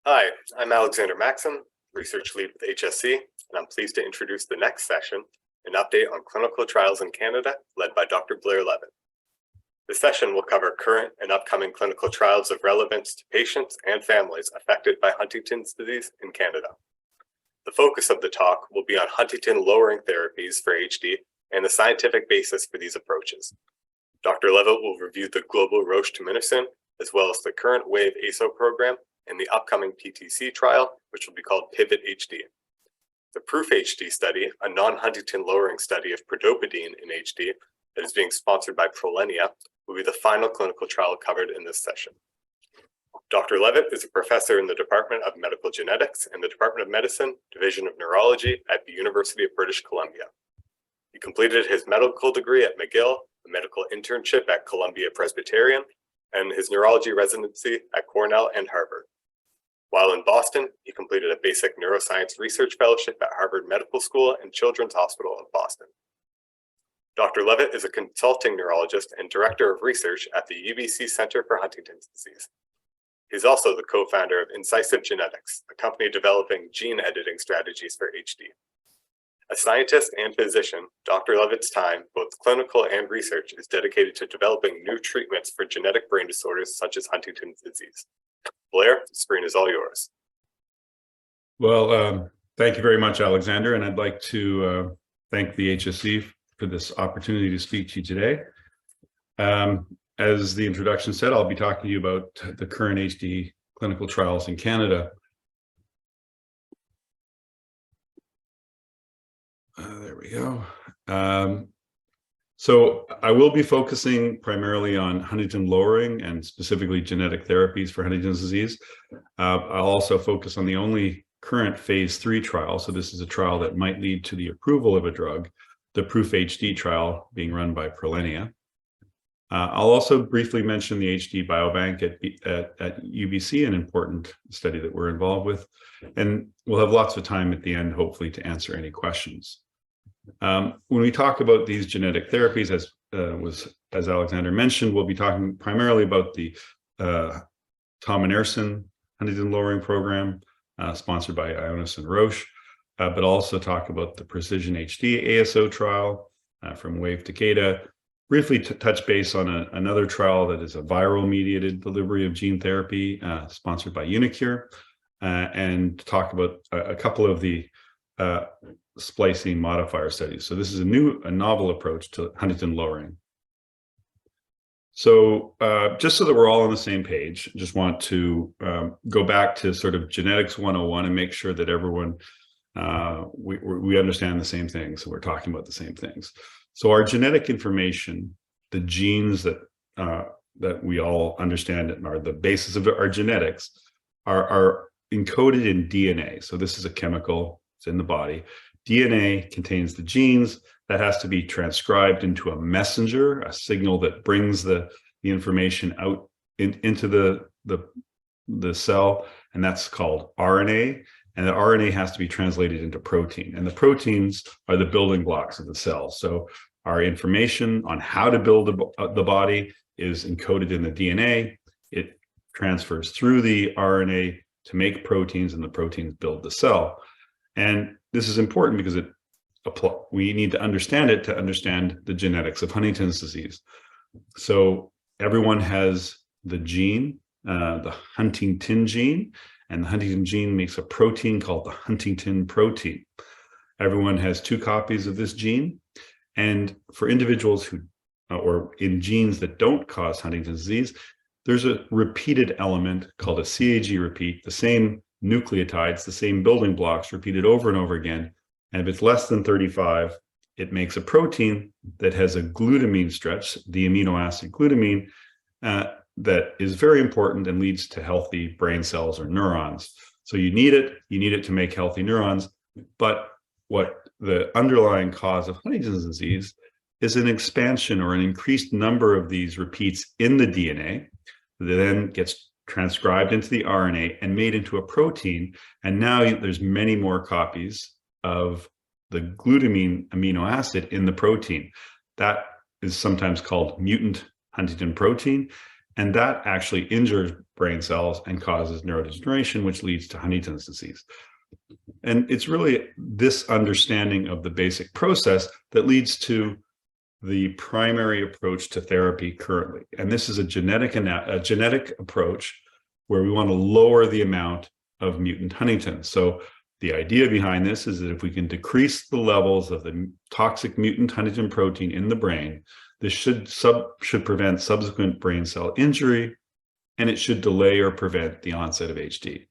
Hi, I'm Alexander Maxim, Research Lead with HSC, and I'm pleased to introduce the next session, an update on clinical trials in Canada, led by Dr. Blair Levitt. This session will cover current and upcoming clinical trials of relevance to patients and families affected by Huntington's disease in Canada. The focus of the talk will be on Huntington lowering therapies for HD and the scientific basis for these approaches. Dr. Levitt will review the global Roche tominersen, as well as the current WAVE ASO program and the upcoming PTC trial, which will be called Pivot HD. The Proof HD study, a non-Huntington lowering study of prodopidine in HD that is being sponsored by Prolenia, will be the final clinical trial covered in this session. Dr. Levitt is a professor in the Department of Medical Genetics and the Department of Medicine, Division of Neurology at the University of British Columbia. He completed his medical degree at McGill, a medical internship at Columbia Presbyterian, and his neurology residency at Cornell and Harvard. While in Boston, he completed a basic neuroscience research fellowship at Harvard Medical School and Children's Hospital of Boston. Dr. Levitt is a consulting neurologist and director of research at the UBC Center for Huntington's Disease. He's also the co-founder of Incisive Genetics, a company developing gene editing strategies for HD. A scientist and physician, Dr. Levitt's time, both clinical and research, is dedicated to developing new treatments for genetic brain disorders such as Huntington's disease. Blair, the screen is all yours. Well, thank you very much, Alexander, and I'd like to thank the HSC for this opportunity to speak to you today. As the introduction said, I'll be talking to you about the current HD clinical trials in Canada. There we go. So I will be focusing primarily on Huntington lowering and specifically genetic therapies for Huntington's disease. I'll also focus on the only current phase 3 trial. So this is a trial that might lead to the approval of a drug, the Proof HD trial being run by Prolenia. I'll also briefly mention the HD Biobank at UBC, an important study that we're involved with. And we'll have lots of time at the end, hopefully, to answer any questions. When we talk about these genetic therapies, as Alexander mentioned, we'll be talking primarily about the tominersen Huntington lowering program, sponsored by Ionis and Roche, but also talk about the Precision HD ASO trial from WAVE Takeda, briefly touch base on another trial that is a viral-mediated delivery of gene therapy, sponsored by Unicure, and talk about a couple of the splicing modifier studies. So this is a novel approach to Huntington lowering. So just so that we're all on the same page, just want to go back to sort of genetics 101 and make sure that everyone, we understand the same things. So we're talking about the same things. So our genetic information, the genes that we all understand and are the basis of our genetics, are encoded in DNA. So this is a chemical, it's in the body. DNA contains the genes that has to be transcribed into a messenger, a signal that brings the information out into the cell, and that's called RNA. And the RNA has to be translated into protein, and the proteins are the building blocks of the cell. So our information on how to build the body is encoded in the DNA. It transfers through the RNA to make proteins, and the proteins build the cell. And this is important because we need to understand it to understand the genetics of Huntington's disease. So everyone has the gene, the Huntington gene, and the Huntington gene makes a protein called the Huntington protein. Everyone has 2 copies of this gene. And for individuals who, or in genes that don't cause Huntington's disease, there's a repeated element called a CAG repeat, the same nucleotides, the same building blocks repeated over and over again. And if it's less than 35, it makes a protein that has a glutamine stretch, the amino acid glutamine, that is very important and leads to healthy brain cells or neurons. So you need it to make healthy neurons. But what the underlying cause of Huntington's disease is an expansion or an increased number of these repeats in the DNA that then gets transcribed into the RNA and made into a protein. And now there's many more copies of the glutamine amino acid in the protein. That is sometimes called mutant Huntington protein. And that actually injures brain cells and causes neurodegeneration, which leads to Huntington's disease. And it's really this understanding of the basic process that leads to the primary approach to therapy currently. And this is a genetic approach where we want to lower the amount of mutant Huntington. So the idea behind this is that if we can decrease the levels of the toxic mutant Huntington protein in the brain, this should prevent subsequent brain cell injury, and it should delay or prevent the onset of HD.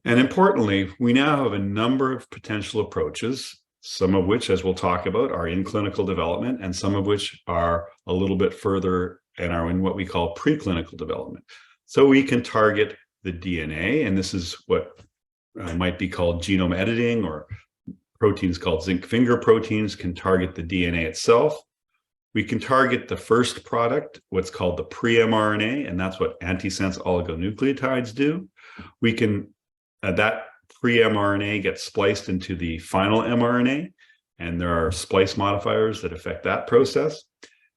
And importantly, we now have a number of potential approaches, some of which, as we'll talk about, are in clinical development, and some of which are a little bit further and are in what we call preclinical development. So we can target the DNA, and this is what might be called genome editing, or proteins called zinc finger proteins can target the DNA itself. We can target the first product, what's called the pre-mRNA, and that's what antisense oligonucleotides do. We can, that pre-mRNA gets spliced into the final mRNA, and there are splice modifiers that affect that process.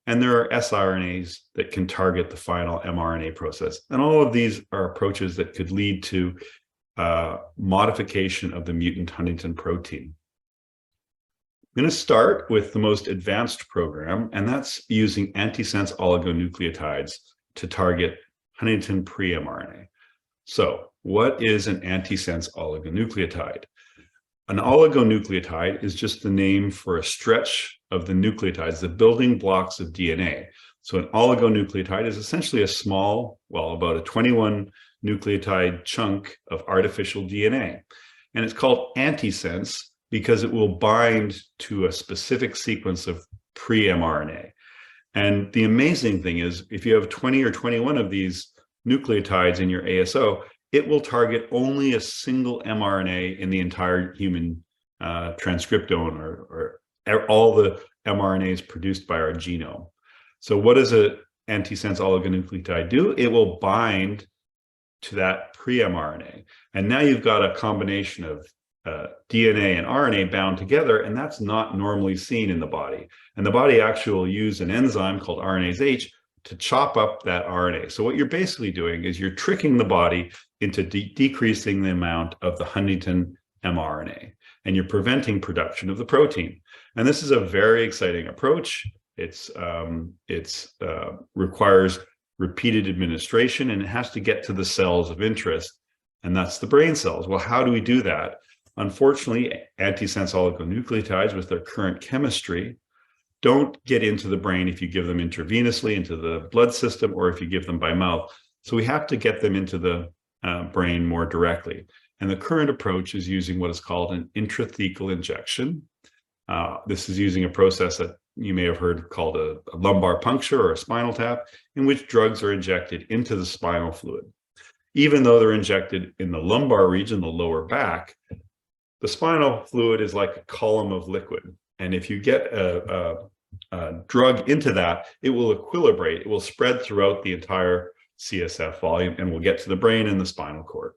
And there are siRNAs that can target the final mRNA process. And all of these are approaches that could lead to modification of the mutant Huntington protein. I'm going to start with the most advanced program, and that's using antisense oligonucleotides to target Huntington pre-mRNA. So what is an antisense oligonucleotide? An oligonucleotide is just the name for a stretch of the nucleotides, the building blocks of DNA. So an oligonucleotide is essentially a small, well, about a 21 nucleotide chunk of artificial DNA. And it's called antisense because it will bind to a specific sequence of pre-mRNA. And the amazing thing is, if you have 20 or 21 of these nucleotides in your ASO, it will target only a single mRNA in the entire human transcriptome, or all the mRNAs produced by our genome. So what does an antisense oligonucleotide do? It will bind to that pre-mRNA. And now you've got a combination of DNA and RNA bound together, and that's not normally seen in the body. And the body actually will use an enzyme called RNase H to chop up that RNA. So what you're basically doing is you're tricking the body into decreasing the amount of the Huntington mRNA, and you're preventing production of the protein. And this is a very exciting approach. It's requires repeated administration, and it has to get to the cells of interest, and that's the brain cells. Well, how do we do that? Unfortunately, antisense oligonucleotides with their current chemistry don't get into the brain if you give them intravenously into the blood system, or if you give them by mouth. So we have to get them into the brain more directly. And the current approach is using what is called an intrathecal injection. This is using a process that you may have heard called a lumbar puncture or a spinal tap, in which drugs are injected into the spinal fluid. Even though they're injected in the lumbar region, the lower back, the spinal fluid is like a column of liquid. And if you get a drug into that, it will equilibrate. It will spread throughout the entire CSF volume and will get to the brain and the spinal cord.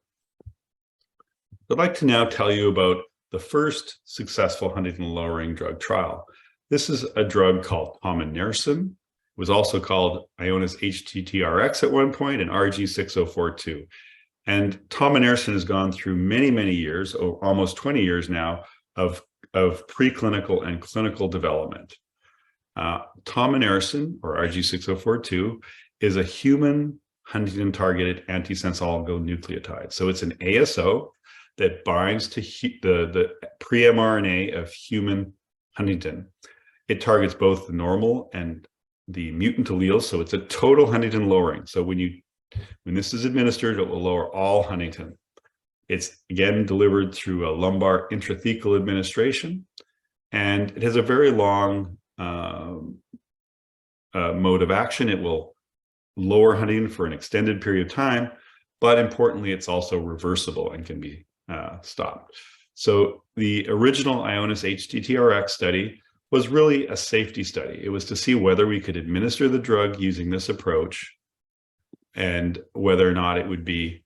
I'd like to now tell you about the first successful Huntington lowering drug trial. This is a drug called tominersen. It was also called Ionis HTTRX at one point, and RG6042. And tominersen has gone through many, many years, almost 20 years now, of preclinical and clinical development. Tominersen, or RG6042, is a human Huntington-targeted antisense oligonucleotide. So it's an ASO that binds to the pre-mRNA of human Huntington. It targets both the normal and the mutant alleles, so it's a total Huntington lowering. So when this is administered, it will lower all Huntington. It's again delivered through a lumbar intrathecal administration, and it has a very long mode of action. It will lower Huntington for an extended period of time, but importantly, it's also reversible and can be stopped. So the original Ionis HTTRX study was really a safety study. It was to see whether we could administer the drug using this approach and whether or not it would be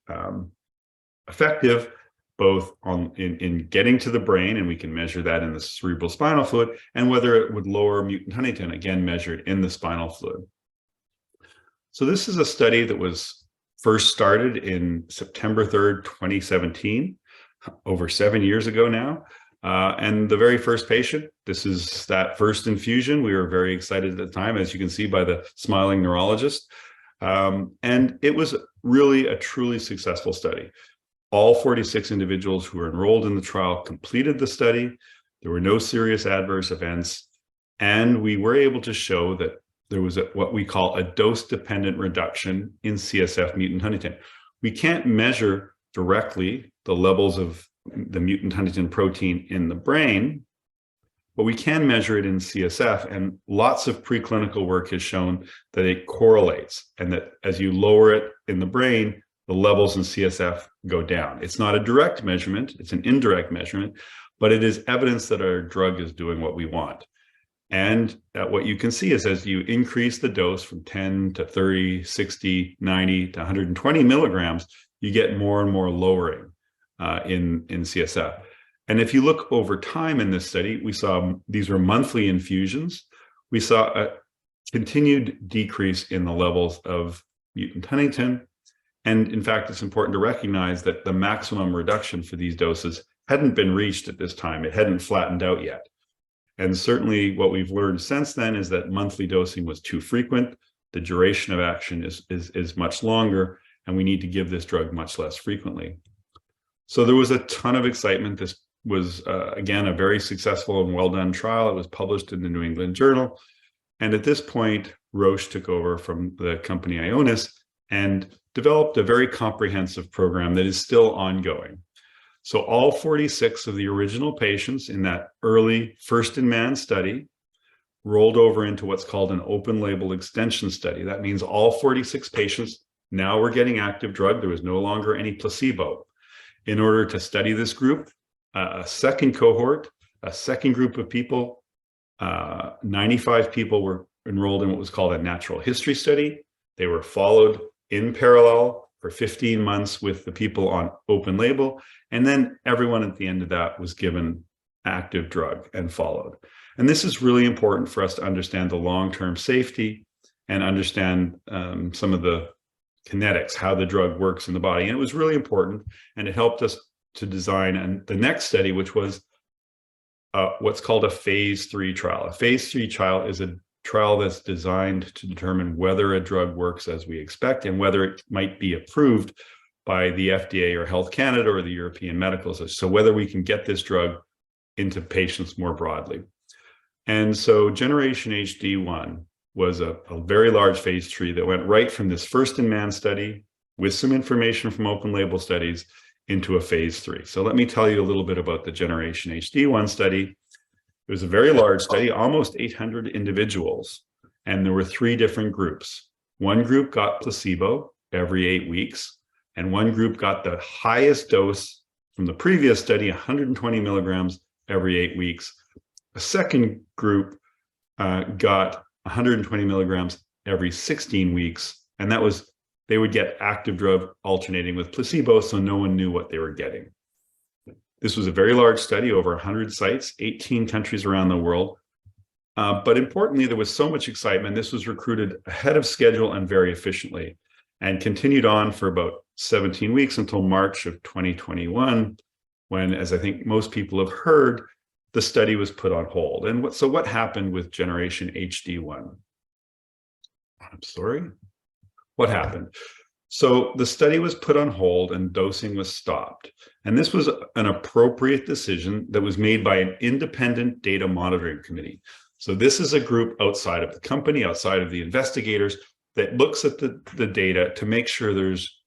effective both in getting to the brain, and we can measure that in the cerebral spinal fluid, and whether it would lower mutant Huntington, again measured in the spinal fluid. So this is a study that was first started in September 3rd, 2017, over 7 years ago now. And the very first patient, this is that first infusion. We were very excited at the time, as you can see by the smiling neurologist. And it was really a truly successful study. All 46 individuals who were enrolled in the trial completed the study. There were no serious adverse events. And we were able to show that there was what we call a dose-dependent reduction in CSF mutant Huntington. We can't measure directly the levels of the mutant Huntington protein in the brain, but we can measure it in CSF, and lots of preclinical work has shown that it correlates, and that as you lower it in the brain, the levels in CSF go down. It's not a direct measurement, it's an indirect measurement, but it is evidence that our drug is doing what we want. And what you can see is as you increase the dose from 10 to 30, 60, 90 to 120 milligrams, you get more and more lowering in CSF. And if you look over time in this study, we saw these were monthly infusions. We saw a continued decrease in the levels of mutant Huntington. And in fact, it's important to recognize that the maximum reduction for these doses hadn't been reached at this time. It hadn't flattened out yet. And certainly what we've learned since then is that monthly dosing was too frequent. The duration of action is much longer, and we need to give this drug much less frequently. So there was a ton of excitement. This was, again, a very successful and well-done trial. It was published in the New England Journal. And at this point, Roche took over from the company Ionis and developed a very comprehensive program that is still ongoing. So all 46 of the original patients in that early first-in-man study rolled over into what's called an open-label extension study. That means all 46 patients now were getting active drug. There was no longer any placebo. In order to study this group, a second cohort, a second group of people, 95 people were enrolled in what was called a natural history study. They were followed in parallel for 15 months with the people on open label. And then everyone at the end of that was given active drug and followed. And this is really important for us to understand the long-term safety and understand some of the kinetics, how the drug works in the body. And it was really important, and it helped us to design the next study, which was what's called a phase 3 trial. A phase 3 trial is a trial that's designed to determine whether a drug works as we expect and whether it might be approved by the FDA or Health Canada or the European Medical Association. So whether we can get this drug into patients more broadly. And so Generation HD1 was a very large phase 3 that went right from this first-in-man study with some information from open label studies into a phase 3. So let me tell you a little bit about the Generation HD1 study. It was a very large study, almost 800 individuals, and there were 3 different groups. One group got placebo every 8 weeks, and one group got the highest dose from the previous study, 120 milligrams every 8 weeks. A second group got 120 milligrams every 16 weeks, and that was, they would get active drug alternating with placebo, so no one knew what they were getting. This was a very large study, over 100 sites, 18 countries around the world. But importantly, there was so much excitement. This was recruited ahead of schedule and very efficiently, and continued on for about 17 weeks until March of 2021, when, as I think most people have heard, the study was put on hold. And so what happened with Generation HD1? I'm sorry, what happened? So the study was put on hold and dosing was stopped. And this was an appropriate decision that was made by an independent data monitoring committee. So this is a group outside of the company, outside of the investigators, that looks at the data to make sure there's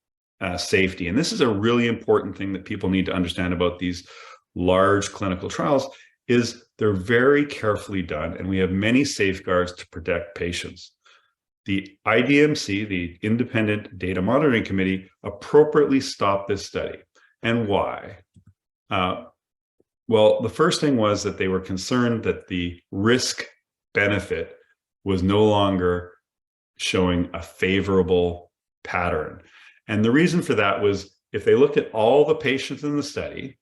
safety. And this is a really important thing that people need to understand about these large clinical trials, is they're very carefully done, and we have many safeguards to protect patients. The IDMC, the Independent Data Monitoring Committee, appropriately stopped this study. And why? Well, the first thing was that they were concerned that the risk benefit was no longer showing a favorable pattern. And the reason for that was, if they looked at all the patients in the study,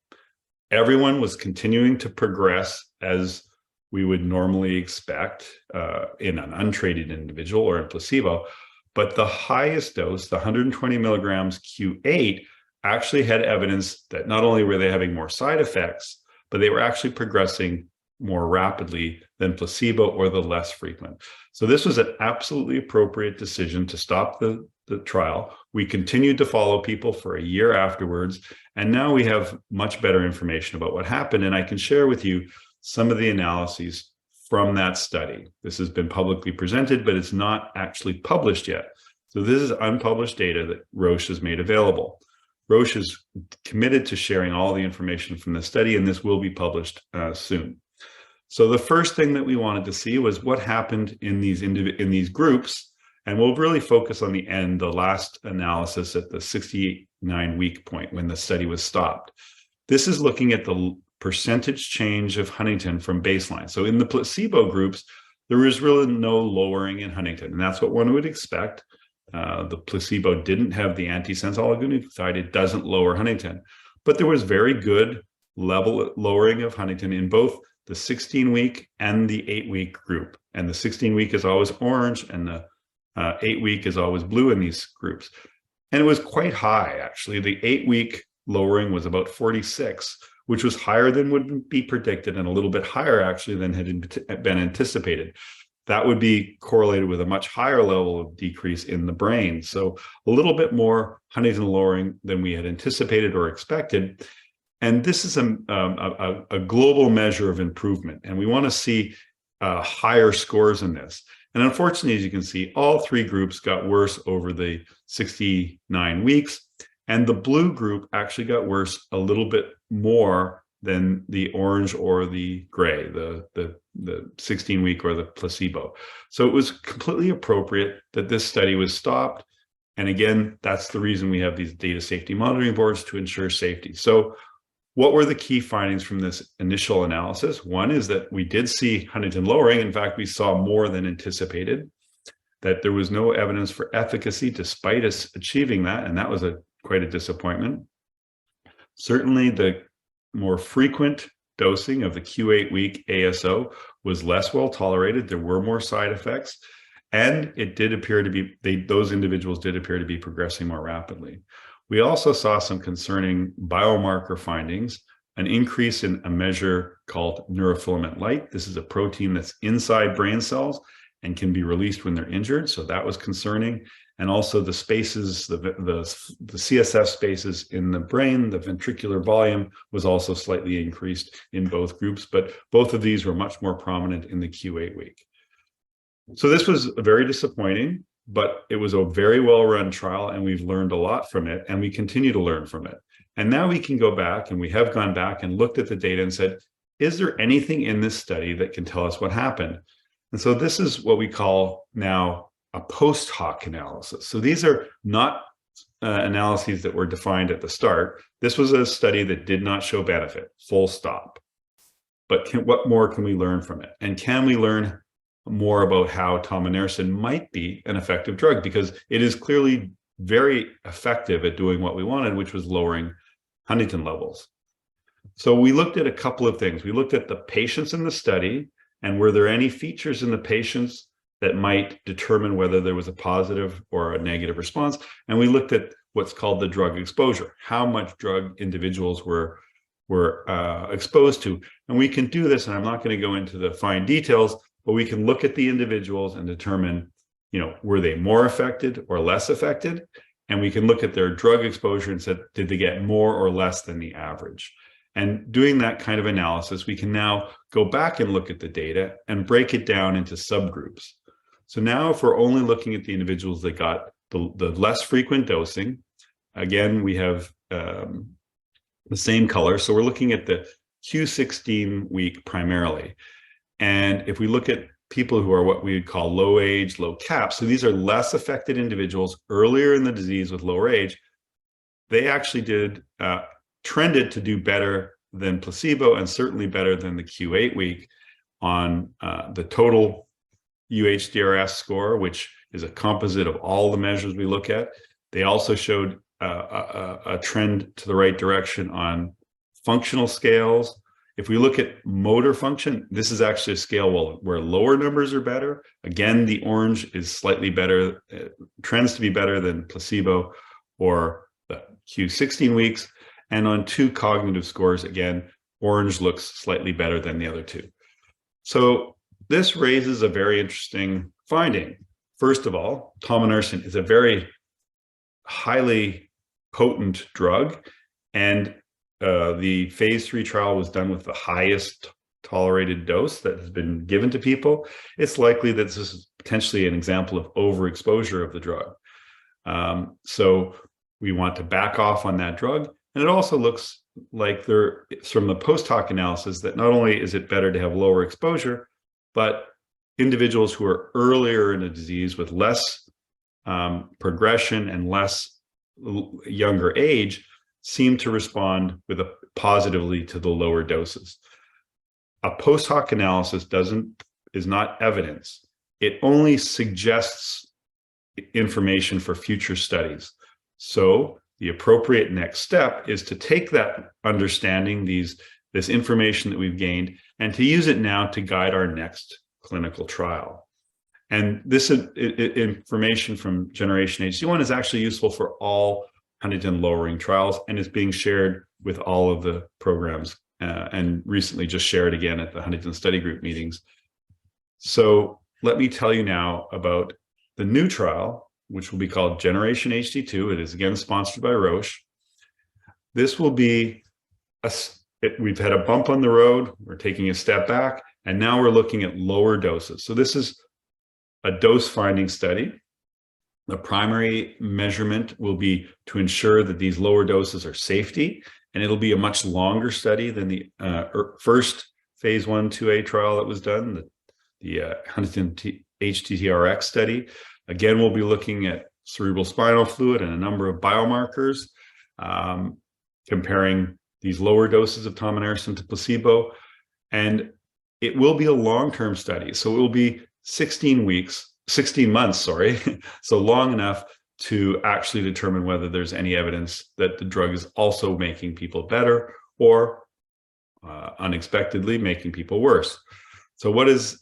everyone was continuing to progress as we would normally expect in an untreated individual or in placebo. But the highest dose, the 120 milligrams Q8, actually had evidence that not only were they having more side effects, but they were actually progressing more rapidly than placebo or the less frequent. So this was an absolutely appropriate decision to stop the trial. We continued to follow people for a year afterwards, and now we have much better information about what happened. And I can share with you some of the analyses from that study. This has been publicly presented, but it's not actually published yet. So this is unpublished data that Roche has made available. Roche is committed to sharing all the information from the study, and this will be published soon. So the first thing that we wanted to see was what happened in these groups, and we'll really focus on the end, the last analysis at the 69-week point when the study was stopped. This is looking at the percentage change of Huntington from baseline. So in the placebo groups, there was really no lowering in Huntington, and that's what one would expect. The placebo didn't have the antisense oligonucleotide. It doesn't lower Huntington, but there was very good level lowering of Huntington in both the 16-week and the 8-week group. And the 16-week is always orange, and the 8-week is always blue in these groups. And it was quite high, actually. The 8-week lowering was about 46, which was higher than would be predicted and a little bit higher, actually, than had been anticipated. That would be correlated with a much higher level of decrease in the brain. So a little bit more Huntington lowering than we had anticipated or expected. And this is a global measure of improvement. And we want to see higher scores in this. And unfortunately, as you can see, all three groups got worse over the 69 weeks. And the blue group actually got worse a little bit more than the orange or the gray, the 16-week or the placebo. So it was completely appropriate that this study was stopped. And again, that's the reason we have these data safety monitoring boards, to ensure safety. So what were the key findings from this initial analysis? One is that we did see Huntington lowering. In fact, we saw more than anticipated, that there was no evidence for efficacy despite us achieving that. And that was quite a disappointment. Certainly the more frequent dosing of the Q8-week ASO was less well tolerated. There were more side effects, and it did appear to be, those individuals did appear to be progressing more rapidly. We also saw some concerning biomarker findings, an increase in a measure called neurofilament light. This is a protein that's inside brain cells and can be released when they're injured. So that was concerning. And also the spaces, the CSF spaces in the brain, the ventricular volume was also slightly increased in both groups, but both of these were much more prominent in the Q8 week. So this was very disappointing, but it was a very well-run trial, and we've learned a lot from it, and we continue to learn from it. And now we can go back, and we have gone back and looked at the data and said, is there anything in this study that can tell us what happened? And so this is what we call now a post hoc analysis. So these are not analyses that were defined at the start. This was a study that did not show benefit, full stop. But what more can we learn from it? And can we learn more about how tominersen might be an effective drug? Because it is clearly very effective at doing what we wanted, which was lowering Huntington levels. So we looked at a couple of things. We looked at the patients in the study, and were there any features in the patients that might determine whether there was a positive or a negative response? And we looked at what's called the drug exposure, how much drug individuals were exposed to. And we can do this, and I'm not going to go into the fine details, but we can look at the individuals and determine, were they more affected or less affected? And we can look at their drug exposure and say, did they get more or less than the average? And doing that kind of analysis, we can now go back and look at the data and break it down into subgroups. So now if we're only looking at the individuals that got the less frequent dosing, again, we have the same color. So we're looking at the Q16 week primarily. And if we look at people who are what we would call low age, low cap, so these are less affected individuals earlier in the disease with lower age, they actually trended to do better than placebo, and certainly better than the Q8 week on the total UHDRS score, which is a composite of all the measures we look at. They also showed a trend to the right direction on functional scales If we look at motor function, this is actually a scale where lower numbers are better. Again, the orange is slightly better, trends to be better than placebo or the Q16 weeks. And on 2 cognitive scores, again, orange looks slightly better than the other 2. So this raises a very interesting finding. First of all, tominersen is a very highly potent drug, and the phase 3 trial was done with the highest tolerated dose that has been given to people. It's likely that this is potentially an example of overexposure of the drug. So we want to back off on that drug. And it also looks like there, from the post hoc analysis, that not only is it better to have lower exposure, but individuals who are earlier in a disease with less progression and less younger age seem to respond positively to the lower doses. A post hoc analysis is not evidence. It only suggests information for future studies. So the appropriate next step is to take that understanding, this information that we've gained, and to use it now to guide our next clinical trial. And this information from Generation HD1 is actually useful for all Huntington lowering trials and is being shared with all of the programs and recently just shared again at the Huntington Study Group meetings. So let me tell you now about the new trial, which will be called Generation HD2. It is again sponsored by Roche. This will be, we've had a bump on the road, we're taking a step back, and now we're looking at lower doses. So this is a dose finding study. The primary measurement will be to ensure that these lower doses are safety, and it'll be a much longer study than the first phase 1/2A trial that was done, the Huntington HTTRX study. Again, we'll be looking at cerebral spinal fluid and a number of biomarkers, comparing these lower doses of tominersen to placebo. And it will be a long-term study. So it will be 16 months, so long enough to actually determine whether there's any evidence that the drug is also making people better or unexpectedly making people worse. So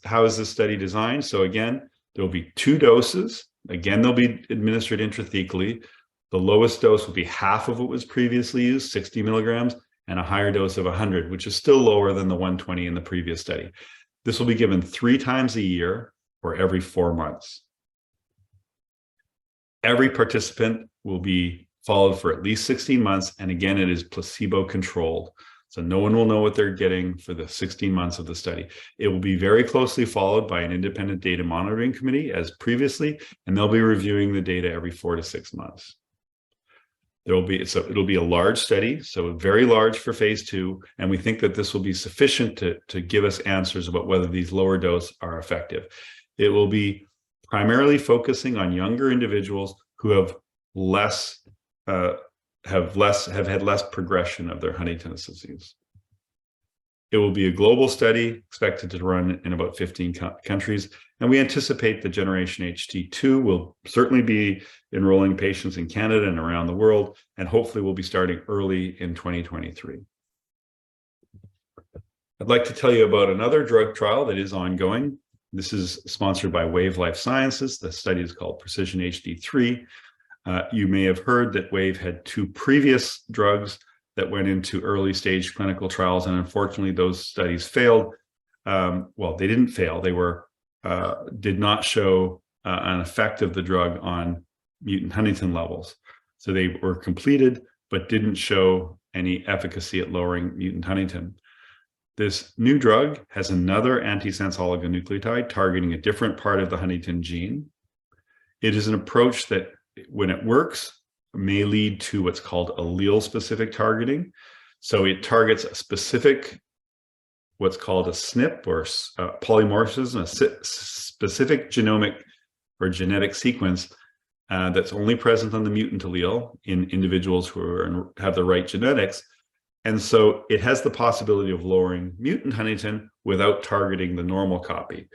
how is this study designed? So again, there'll be 2 doses. Again, they'll be administered intrathecally. The lowest dose will be half of what was previously used, 60 milligrams, and a higher dose of 100, which is still lower than the 120 in the previous study. This will be given 3 times a year or every 4 months. Every participant will be followed for at least 16 months. And again, it is placebo controlled. So no one will know what they're getting for the 16 months of the study. It will be very closely followed by an independent data monitoring committee as previously, and they'll be reviewing the data every 4 to 6 months. It'll be a large study, so very large for phase 2, and we think that this will be sufficient to give us answers about whether these lower doses are effective. It will be primarily focusing on younger individuals who have had less progression of their Huntington's disease. It will be a global study expected to run in about 15 countries. And we anticipate the Generation HD2 will certainly be enrolling patients in Canada and around the world, and hopefully we'll be starting early in 2023. I'd like to tell you about another drug trial that is ongoing. This is sponsored by Wave Life Sciences. The study is called Precision HD3. You may have heard that Wave had 2 previous drugs that went into early stage clinical trials, and unfortunately those studies failed. Well, they didn't fail. They did not show an effect of the drug on mutant Huntington levels. So they were completed, but didn't show any efficacy at lowering mutant Huntington. This new drug has another antisense oligonucleotide targeting a different part of the Huntington gene. It is an approach that, when it works, may lead to what's called allele-specific targeting. So it targets a specific, what's called a SNP or polymorphism, a specific genomic or genetic sequence that's only present on the mutant allele in individuals who have the right genetics. And so it has the possibility of lowering mutant Huntington without targeting the normal copy.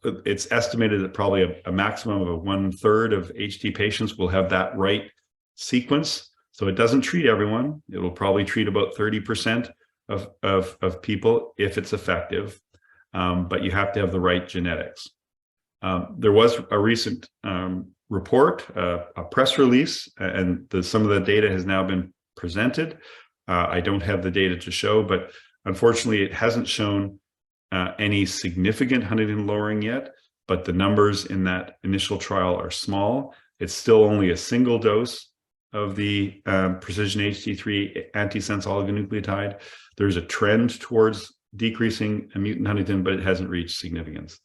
It's estimated that probably a maximum of 1/3 of HD patients will have that right sequence. So it doesn't treat everyone. It will probably treat about 30% of people if it's effective, but you have to have the right genetics. There was a recent report, a press release, and some of the data has now been presented. I don't have the data to show, but unfortunately it hasn't shown any significant Huntington lowering yet, but the numbers in that initial trial are small. It's still only a single dose of the precision HD3 antisense oligonucleotide. There's a trend towards decreasing mutant Huntington, but it hasn't reached significance.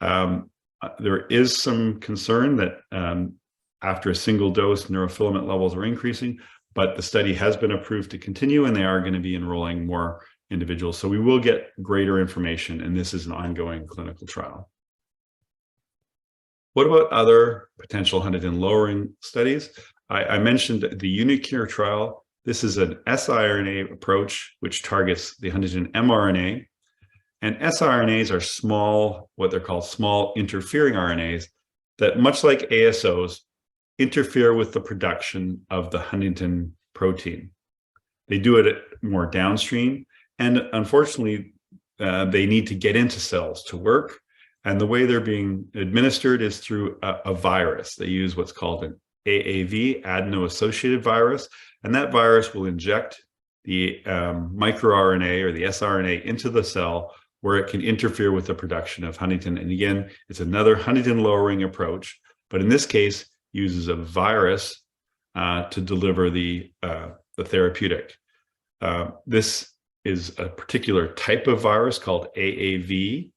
There is some concern that after a single dose, neurofilament levels are increasing, but the study has been approved to continue, and they are going to be enrolling more individuals. So we will get greater information, and this is an ongoing clinical trial. What about other potential Huntington lowering studies? I mentioned the uniQure trial. This is an siRNA approach which targets the Huntington mRNA. And siRNAs are small, what they're called small interfering RNAs that, much like ASOs, interfere with the production of the Huntington protein. They do it more downstream, and unfortunately, they need to get into cells to work. And the way they're being administered is through a virus. They use what's called an AAV, adeno-associated virus, and that virus will inject the microRNA or the siRNA into the cell where it can interfere with the production of Huntington. And again, it's another Huntington lowering approach, but in this case, uses a virus to deliver the therapeutic. This is a particular type of virus called AAV5.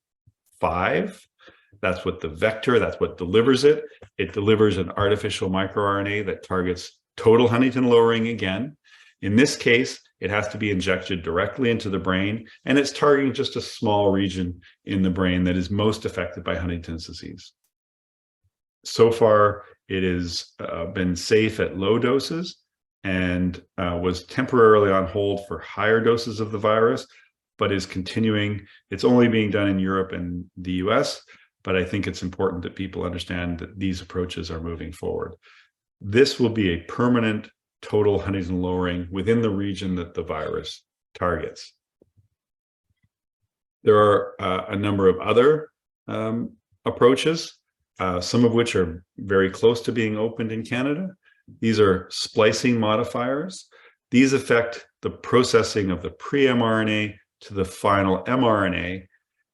That's what the vector, that's what delivers it. It delivers an artificial microRNA that targets total Huntington lowering again. In this case, it has to be injected directly into the brain, and it's targeting just a small region in the brain that is most affected by Huntington's disease. So far, it has been safe at low doses and was temporarily on hold for higher doses of the virus, but is continuing. It's only being done in Europe and the US, but I think it's important that people understand that these approaches are moving forward. This will be a permanent total Huntington lowering within the region that the virus targets. There are a number of other approaches, some of which are very close to being opened in Canada. These are splicing modifiers. These affect the processing of the pre-mRNA to the final mRNA.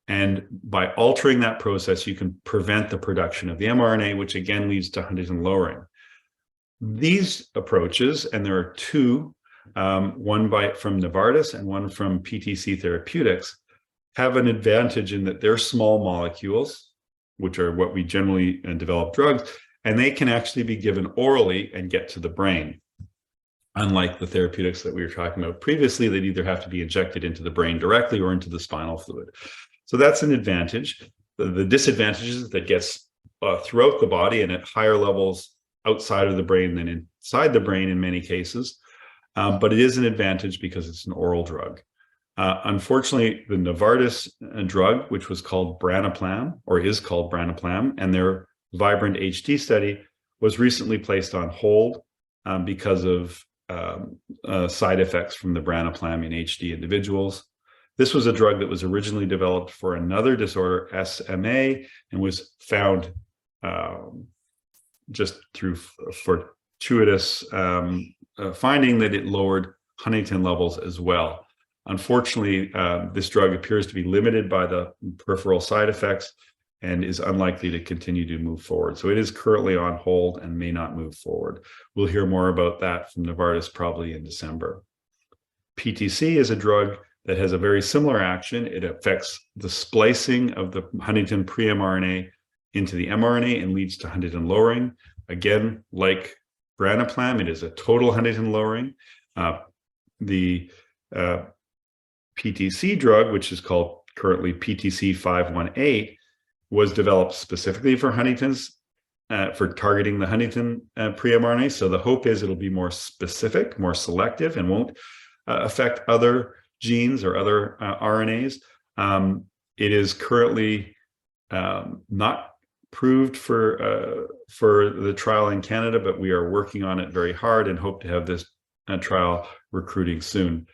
And by altering that process, you can prevent the production of the mRNA, which again leads to Huntington lowering. These approaches, and there are two, one from Novartis and one from PTC Therapeutics, have an advantage in that they're small molecules, which are what we generally develop drugs, and they can actually be given orally and get to the brain. Unlike the therapeutics that we were talking about previously, that either have to be injected into the brain directly or into the spinal fluid. So that's an advantage. The disadvantage is that it gets throughout the body and at higher levels outside of the brain than inside the brain in many cases. But it is an advantage because it's an oral drug. Unfortunately, the Novartis drug, which was called branaplam, or is called branaplam, and their Vibrant HD study was recently placed on hold because of side effects from the branaplam in HD individuals. This was a drug that was originally developed for another disorder, SMA, and was found just through fortuitous finding that it lowered Huntington levels as well. Unfortunately, this drug appears to be limited by the peripheral side effects and is unlikely to continue to move forward. So it is currently on hold and may not move forward. We'll hear more about that from Novartis probably in December. PTC is a drug that has a very similar action. It affects the splicing of the Huntington pre-mRNA into the mRNA and leads to Huntington lowering. Again, like branaplam, it is a total Huntington lowering. The PTC drug, which is called currently PTC 518, was developed specifically for Huntington's, for targeting the Huntington pre-mRNA. So the hope is it'll be more specific, more selective, and won't affect other genes or other RNAs. It is currently not approved for the trial in Canada, but we are working on it very hard and hope to have this trial recruiting soon.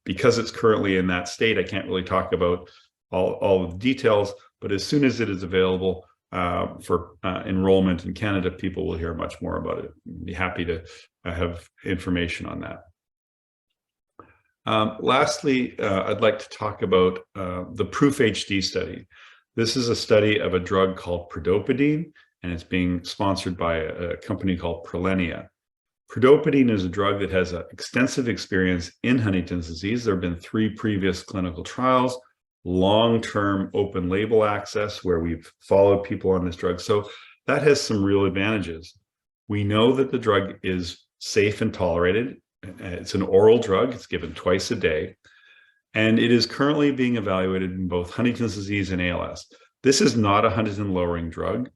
Because it's currently in that state, I can't really talk about all of the details, but as soon as it is available for enrollment in Canada, people will hear much more about it. I'd be happy to have information on that. Lastly, I'd like to talk about the PROOF-HD study. This is a study of a drug called predopidine, and it's being sponsored by a company called Prolenia. Predopidine is a drug that has extensive experience in Huntington's disease. There have been 3 previous clinical trials, long-term open label access where we've followed people on this drug. So that has some real advantages. We know that the drug is safe and tolerated. It's an oral drug. It's given twice a day. And it is currently being evaluated in both Huntington's disease and ALS. This is not a Huntington lowering drug.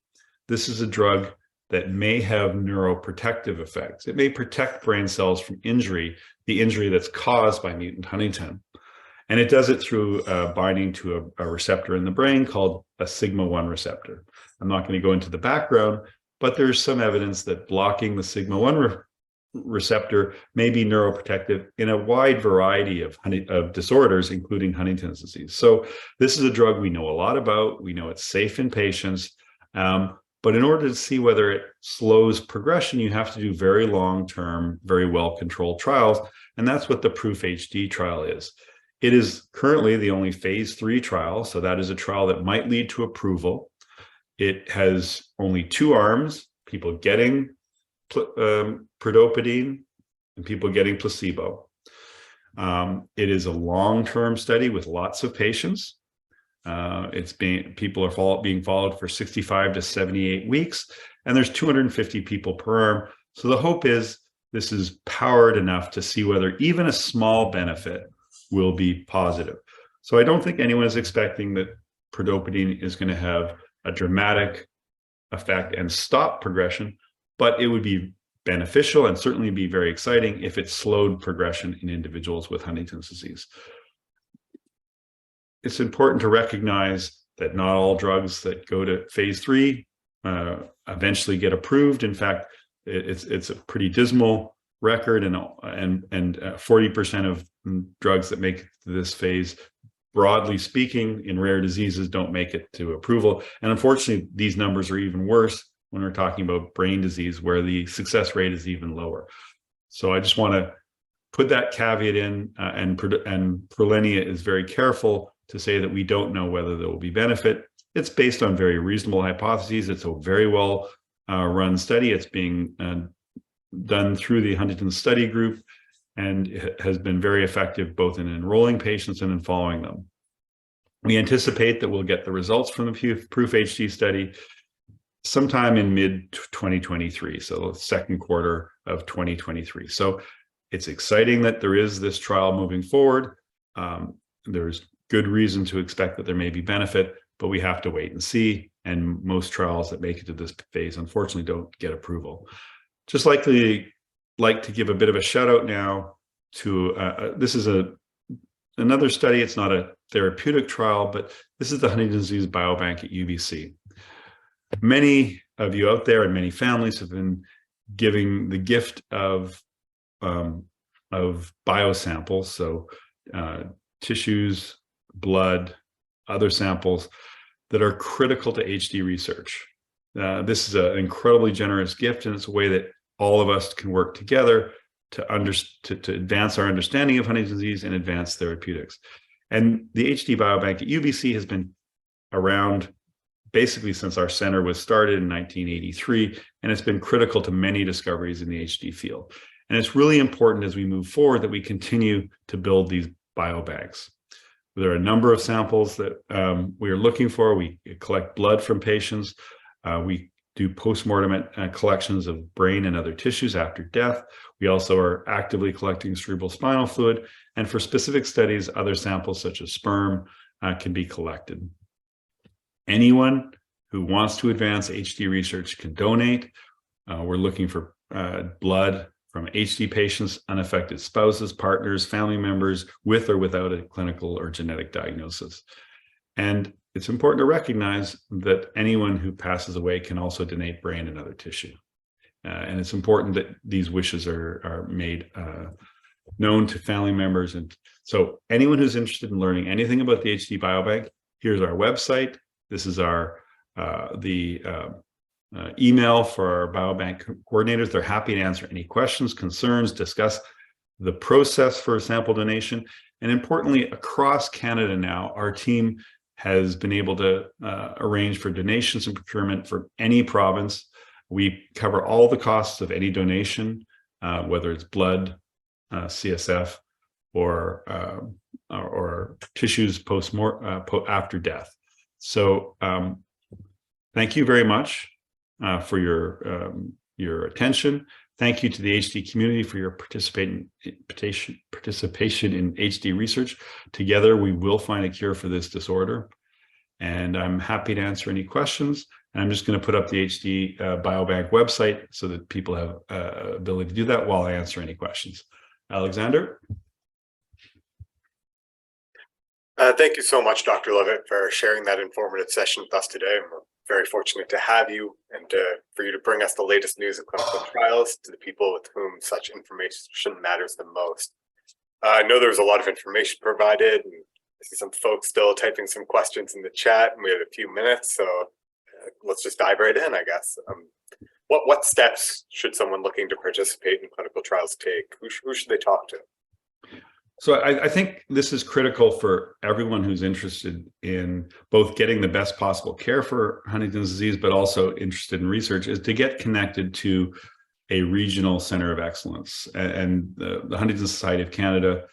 This is a drug that may have neuroprotective effects. It may protect brain cells from injury, the injury that's caused by mutant Huntington. And it does it through binding to a receptor in the brain called a sigma-1 receptor. I'm not going to go into the background, but there's some evidence that blocking the sigma-1 receptor may be neuroprotective in a wide variety of disorders, including Huntington's disease. So this is a drug we know a lot about. We know it's safe in patients. But in order to see whether it slows progression, you have to do very long-term, very well-controlled trials. And that's what the PROOF-HD trial is. It is currently the only phase 3 trial. So that is a trial that might lead to approval. It has only 2 arms, people getting predopidine and people getting placebo. It is a long-term study with lots of patients. People are being followed for 65 to 78 weeks, and there's 250 people per arm. So the hope is this is powered enough to see whether even a small benefit will be positive. So I don't think anyone is expecting that predopidine is going to have a dramatic effect and stop progression, but it would be beneficial and certainly be very exciting if it slowed progression in individuals with Huntington's disease. It's important to recognize that not all drugs that go to phase 3 eventually get approved. In fact, it's a pretty dismal record, and 40% of drugs that make this phase, broadly speaking, in rare diseases, don't make it to approval. And unfortunately, these numbers are even worse when we're talking about brain disease, where the success rate is even lower. So I just want to put that caveat in, and Prolenia is very careful to say that we don't know whether there will be benefit. It's based on very reasonable hypotheses. It's a very well run study. It's being done through the Huntington Study Group, and it has been very effective both in enrolling patients and in following them. We anticipate that we'll get the results from the PROOF-HD study sometime in mid-2023, so the second quarter of 2023. So it's exciting that there is this trial moving forward. There's good reason to expect that there may be benefit, but we have to wait and see. And most trials that make it to this phase, unfortunately, don't get approval. Just like to give a bit of a shout out now to, this is another study. It's not a therapeutic trial, but this is the Huntington's Disease Biobank at UBC. Many of you out there and many families have been giving the gift of biosamples, so tissues, blood, other samples that are critical to HD research. This is an incredibly generous gift, and it's a way that all of us can work together to advance our understanding of Huntington's disease and advance therapeutics. And the HD Biobank at UBC has been around basically since our center was started in 1983, and it's been critical to many discoveries in the HD field. And it's really important as we move forward that we continue to build these biobanks. There are a number of samples that we are looking for. We collect blood from patients. We do postmortem collections of brain and other tissues after death. We also are actively collecting cerebral spinal fluid. And for specific studies, other samples such as sperm can be collected. Anyone who wants to advance HD research can donate. We're looking for blood from HD patients, unaffected spouses, partners, family members, with or without a clinical or genetic diagnosis. And it's important to recognize that anyone who passes away can also donate brain and other tissue. And it's important that these wishes are made known to family members. And so anyone who's interested in learning anything about the HD Biobank, here's our website. This is our email for our biobank coordinators. They're happy to answer any questions, concerns, discuss the process for sample donation. And importantly, across Canada now, our team has been able to arrange for donations and procurement for any province. We cover all the costs of any donation, whether it's blood, CSF, or tissues after death. So thank you very much for your attention. Thank you to the HD community for your participation in HD research. Together, we will find a cure for this disorder. And I'm happy to answer any questions. And I'm just going to put up the HD Biobank website so that people have ability to do that while I answer any questions. Alexander? Thank you so much, Dr. Levitt, for sharing that informative session with us today. We're very fortunate to have you and for you to bring us the latest news of clinical trials to the people with whom such information matters the most. I know there was a lot of information provided, and I see some folks still typing some questions in the chat, and we have a few minutes, so let's just dive right in, I guess. What steps should someone looking to participate in clinical trials take? Who should they talk to? So I think this is critical for everyone who's interested in both getting the best possible care for Huntington's disease, but also interested in research, is to get connected to a regional center of excellence. And the Huntington Society of Canada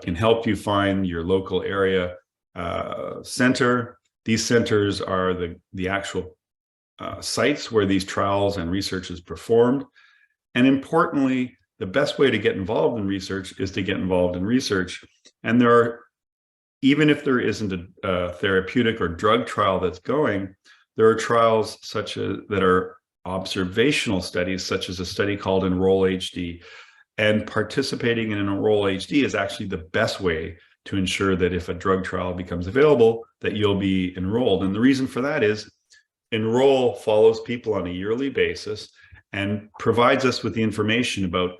can help you find your local area center. These centers are the actual sites where these trials and research is performed. And importantly, the best way to get involved in research is to get involved in research. And there are, even if there isn't a therapeutic or drug trial that's going, there are trials that are observational studies, such as a study called Enroll HD. And participating in an Enroll HD is actually the best way to ensure that if a drug trial becomes available, that you'll be enrolled. And the reason for that is Enroll follows people on a yearly basis and provides us with the information about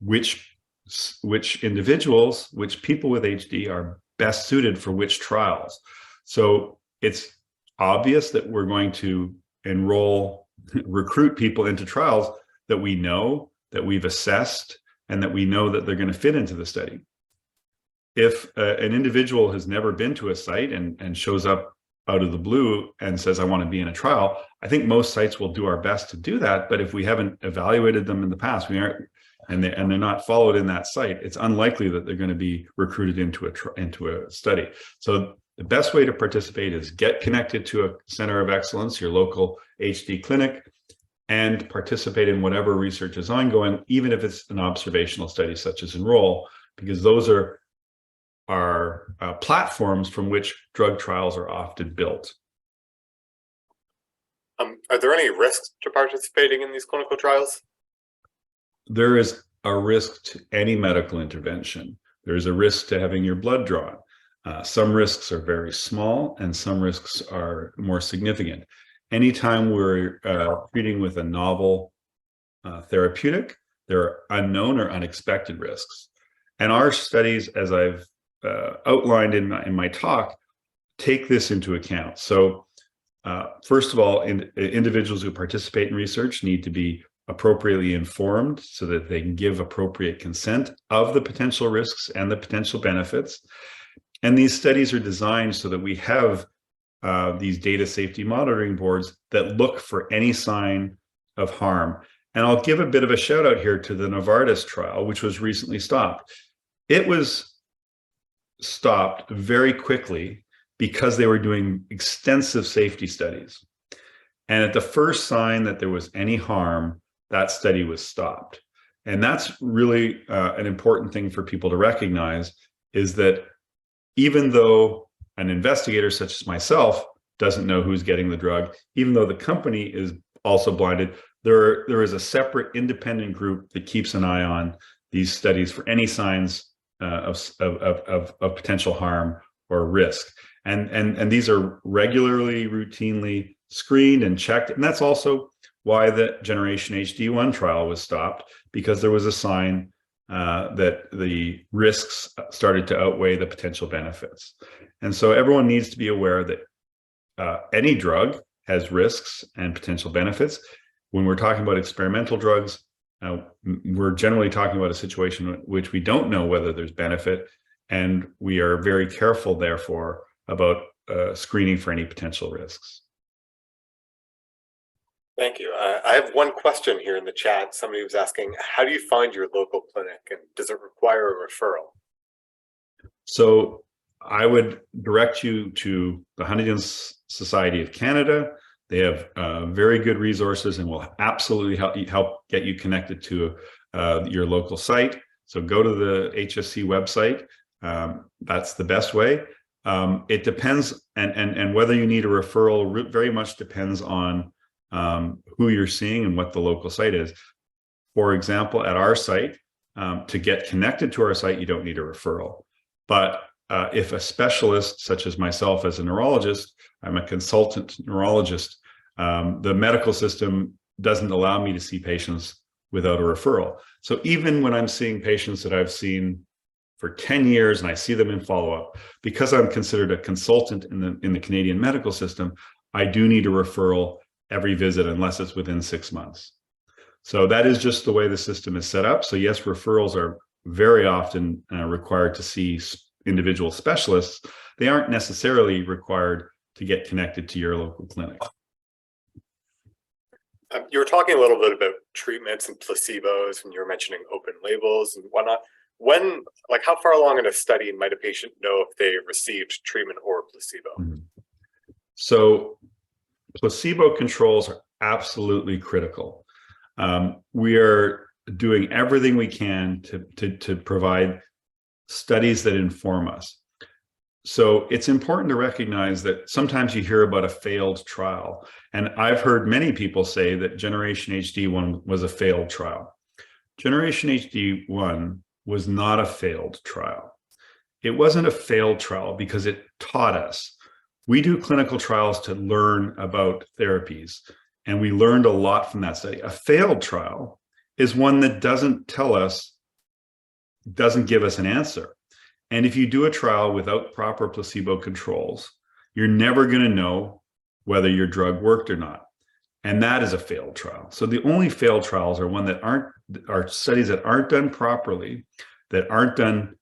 which individuals, which people with HD are best suited for which trials. So it's obvious that we're going to recruit people into trials that we know, that we've assessed, and that we know that they're going to fit into the study. If an individual has never been to a site and shows up out of the blue and says, I want to be in a trial, I think most sites will do our best to do that. But if we haven't evaluated them in the past, and they're not followed in that site, it's unlikely that they're going to be recruited into a study. So the best way to participate is get connected to a center of excellence, your local HD clinic, and participate in whatever research is ongoing, even if it's an observational study such as Enroll, because those are platforms from which drug trials are often built. Are there any risks to participating in these clinical trials? There is a risk to any medical intervention. There is a risk to having your blood drawn. Some risks are very small and some risks are more significant. Anytime we're treating with a novel therapeutic, there are unknown or unexpected risks. And our studies, as I've outlined in my talk, take this into account. So first of all, individuals who participate in research need to be appropriately informed so that they can give appropriate consent of the potential risks and the potential benefits. And these studies are designed so that we have these data safety monitoring boards that look for any sign of harm. And I'll give a bit of a shout out here to the Novartis trial, which was recently stopped. It was stopped very quickly because they were doing extensive safety studies. And at the first sign that there was any harm, that study was stopped. And that's really an important thing for people to recognize, is that even though an investigator such as myself doesn't know who's getting the drug, even though the company is also blinded, there is a separate independent group that keeps an eye on these studies for any signs of potential harm or risk. And these are regularly, routinely screened and checked. And that's also why the Generation HD1 trial was stopped, because there was a sign that the risks started to outweigh the potential benefits. And so everyone needs to be aware that any drug has risks and potential benefits. When we're talking about experimental drugs, we're generally talking about a situation in which we don't know whether there's benefit, and we are very careful, therefore, about screening for any potential risks. Thank you. I have one question here in the chat. Somebody was asking, how do you find your local clinic, and does it require a referral? So I would direct you to the Huntington Society of Canada. They have very good resources and will absolutely help get you connected to your local site. So go to the HSC website. That's the best way. It depends, and whether you need a referral very much depends on who you're seeing and what the local site is. For example, at our site, to get connected to our site, you don't need a referral. But if a specialist, such as myself as a neurologist, I'm a consultant neurologist, the medical system doesn't allow me to see patients without a referral. So even when I'm seeing patients that I've seen for 10 years and I see them in follow-up, because I'm considered a consultant in the Canadian medical system, I do need a referral every visit unless it's within 6 months. So that is just the way the system is set up. So yes, referrals are very often required to see individual specialists. They aren't necessarily required to get connected to your local clinic. You were talking a little bit about treatments and placebos, and you were mentioning open labels and whatnot. When, like, how far along in a study might a patient know if they received treatment or placebo? Mm-hmm. So placebo controls are absolutely critical. We are doing everything we can to provide studies that inform us. So it's important to recognize that sometimes you hear about a failed trial. And I've heard many people say that Generation HD1 was a failed trial. Generation HD1 was not a failed trial. It wasn't a failed trial because it taught us. We do clinical trials to learn about therapies, and we learned a lot from that study. A failed trial is one that doesn't tell us, doesn't give us an answer. And if you do a trial without proper placebo controls, you're never going to know whether your drug worked or not. And that is a failed trial. So the only failed trials are one that are studies that aren't done properly, that aren't done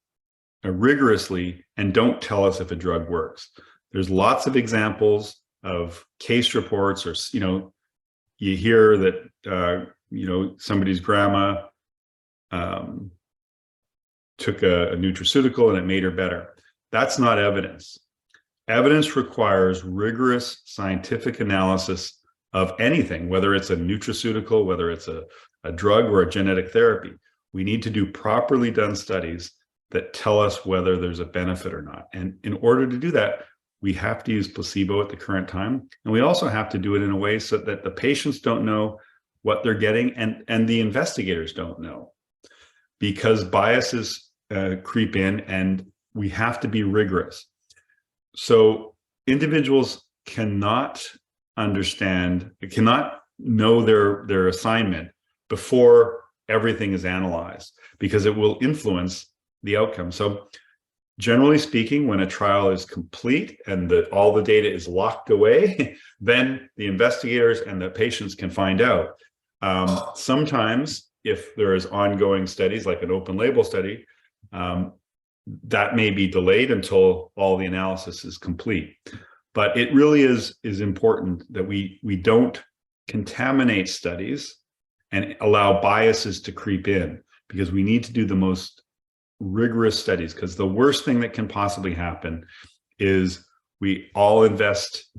rigorously, and don't tell us if a drug works. There's lots of examples of case reports, or, you hear that, somebody's grandma took a nutraceutical and it made her better. That's not evidence. Evidence requires rigorous scientific analysis of anything, whether it's a nutraceutical, whether it's a drug or a genetic therapy. We need to do properly done studies that tell us whether there's a benefit or not. And in order to do that, we have to use placebo at the current time. And we also have to do it in a way so that the patients don't know what they're getting, and the investigators don't know, because biases creep in, and we have to be rigorous. So individuals cannot know their assignment before everything is analyzed, because it will influence the outcome. So generally speaking, when a trial is complete and all the data is locked away, then the investigators and the patients can find out. Sometimes if there is ongoing studies, like an open label study, that may be delayed until all the analysis is complete. But it really is important that we don't contaminate studies and allow biases to creep in, because we need to do the most rigorous studies. Because the worst thing that can possibly happen is we all invest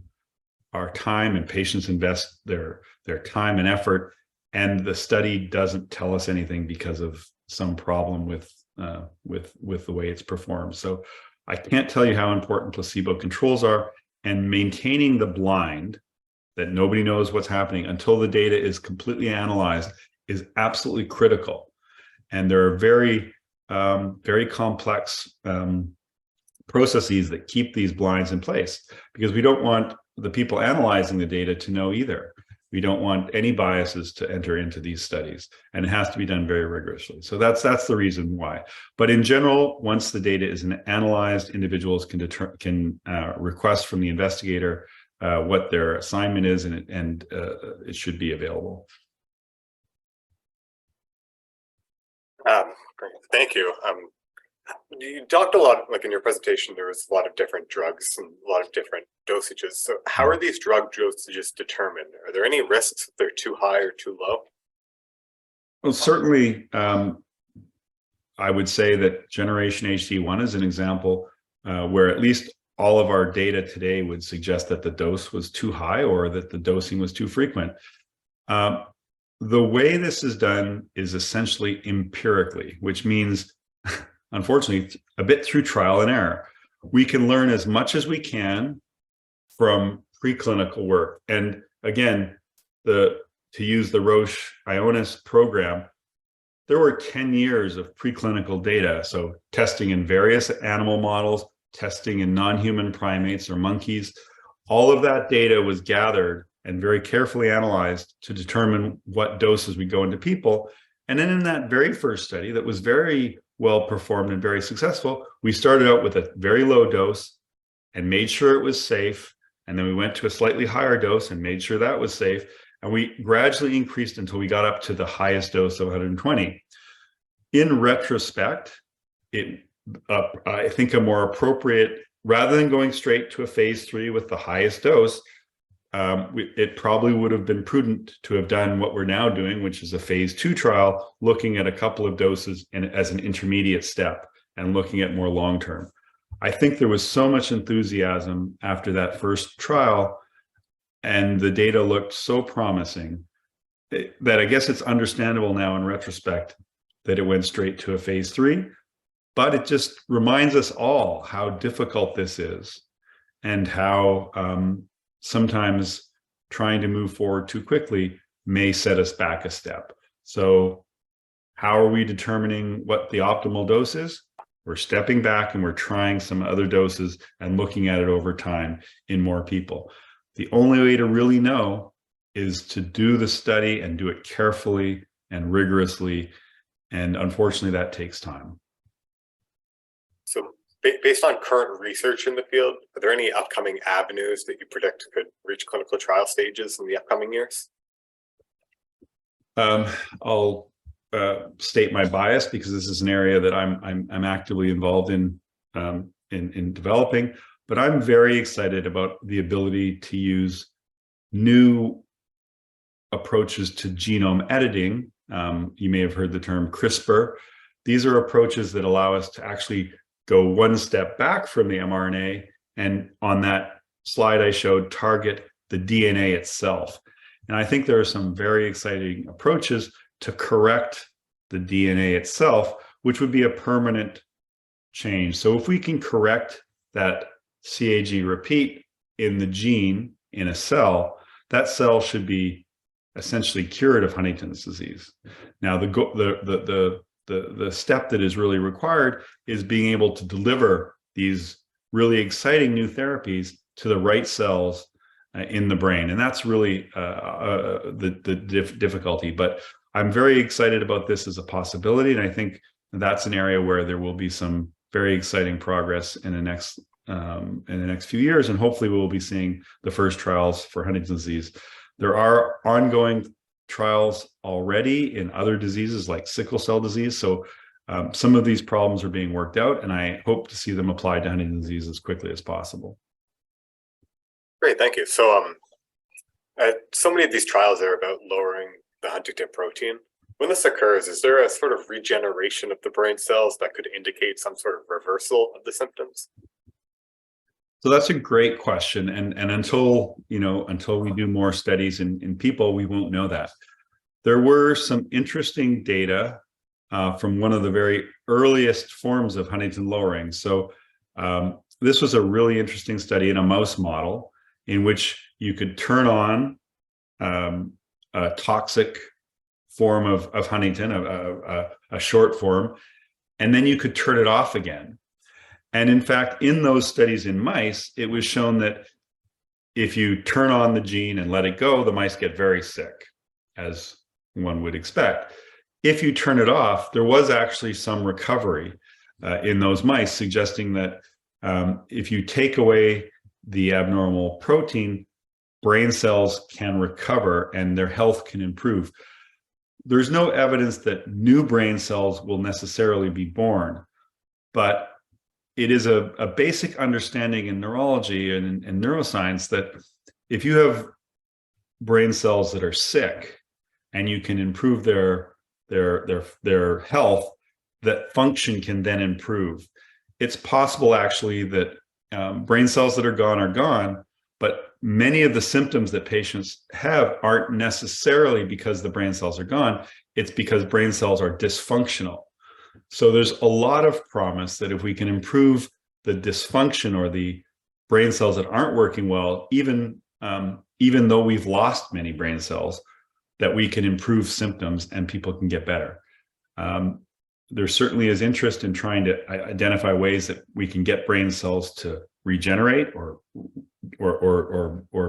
our time, and patients invest their time and effort, and the study doesn't tell us anything because of some problem with the way it's performed. So I can't tell you how important placebo controls are, and maintaining the blind, that nobody knows what's happening until the data is completely analyzed, is absolutely critical. And there are very complex processes that keep these blinds in place, because we don't want the people analyzing the data to know either. We don't want any biases to enter into these studies, and it has to be done very rigorously. So that's the reason why. But in general, once the data is analyzed, individuals can request from the investigator what their assignment is, and it should be available. Great. Thank you. You talked a lot, like in your presentation, there was a lot of different drugs and a lot of different dosages. So how are these drug dosages determined? Are there any risks if they're too high or too low? Well, certainly, I would say that generation HD1 is an example where at least all of our data today would suggest that the dose was too high or that the dosing was too frequent. The way this is done is essentially empirically, which means, unfortunately, a bit through trial and error. We can learn as much as we can from preclinical work. And again, to use the Roche Ionis program, there were 10 years of preclinical data. So testing in various animal models, testing in non-human primates or monkeys, all of that data was gathered and very carefully analyzed to determine what doses we go into people. And then in that very first study that was very well performed and very successful, we started out with a very low dose and made sure it was safe. And then we went to a slightly higher dose and made sure that was safe. And we gradually increased until we got up to the highest dose of 120. In retrospect, I think a more appropriate, rather than going straight to a phase 3 with the highest dose, it probably would have been prudent to have done what we're now doing, which is a phase 2 trial, looking at a couple of doses as an intermediate step and looking at more long-term. I think there was so much enthusiasm after that first trial, and the data looked so promising that I guess it's understandable now in retrospect that it went straight to a phase 3, but it just reminds us all how difficult this is and how sometimes trying to move forward too quickly may set us back a step. So how are we determining what the optimal dose is? We're stepping back and we're trying some other doses and looking at it over time in more people. The only way to really know is to do the study and do it carefully and rigorously. And unfortunately, that takes time. So based on current research in the field, are there any upcoming avenues that you predict could reach clinical trial stages in the upcoming years? I'll state my bias because this is an area that I'm actively involved in developing. But I'm very excited about the ability to use new approaches to genome editing. You may have heard the term CRISPR. These are approaches that allow us to actually go one step back from the mRNA, and on that slide I showed, target the DNA itself. And I think there are some very exciting approaches to correct the DNA itself, which would be a permanent change. So if we can correct that CAG repeat in the gene in a cell, that cell should be essentially cured of Huntington's disease. Now, the step that is really required is being able to deliver these really exciting new therapies to the right cells in the brain. And that's really the difficulty. But I'm very excited about this as a possibility. And I think that's an area where there will be some very exciting progress in the next few years. And hopefully we will be seeing the first trials for Huntington's disease. There are ongoing trials already in other diseases like sickle cell disease. So some of these problems are being worked out, and I hope to see them applied to Huntington's disease as quickly as possible. Great, thank you. So so many of these trials are about lowering the Huntington protein. When this occurs, is there a sort of regeneration of the brain cells that could indicate some sort of reversal of the symptoms? So that's a great question. And until we do more studies in people, we won't know that. There were some interesting data from one of the very earliest forms of Huntington lowering. So this was a really interesting study in a mouse model in which you could turn on a toxic form of Huntington, a short form, and then you could turn it off again. And in fact, in those studies in mice, it was shown that if you turn on the gene and let it go, the mice get very sick, as one would expect. If you turn it off, there was actually some recovery in those mice, suggesting that if you take away the abnormal protein, brain cells can recover and their health can improve. There's no evidence that new brain cells will necessarily be born, but it is a basic understanding in neurology and neuroscience that if you have brain cells that are sick and you can improve their health, that function can then improve. It's possible actually that brain cells that are gone, but many of the symptoms that patients have aren't necessarily because the brain cells are gone. It's because brain cells are dysfunctional. So there's a lot of promise that if we can improve the dysfunction or the brain cells that aren't working well, even though we've lost many brain cells, that we can improve symptoms and people can get better. There certainly is interest in trying to identify ways that we can get brain cells to regenerate or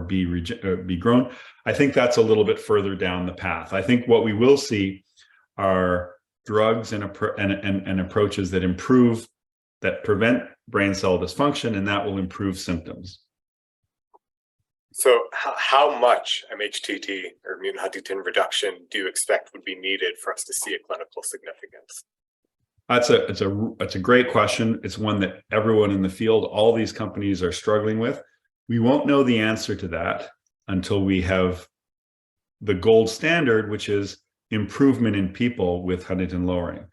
be grown. I think that's a little bit further down the path. I think what we will see are drugs and approaches that improve, that prevent brain cell dysfunction, and that will improve symptoms. So how much MHTT or mutant Huntington reduction do you expect would be needed for us to see a clinical significance? It's a great question. It's one that everyone in the field, all these companies are struggling with. We won't know the answer to that until we have the gold standard, which is improvement in people with Huntington lowering.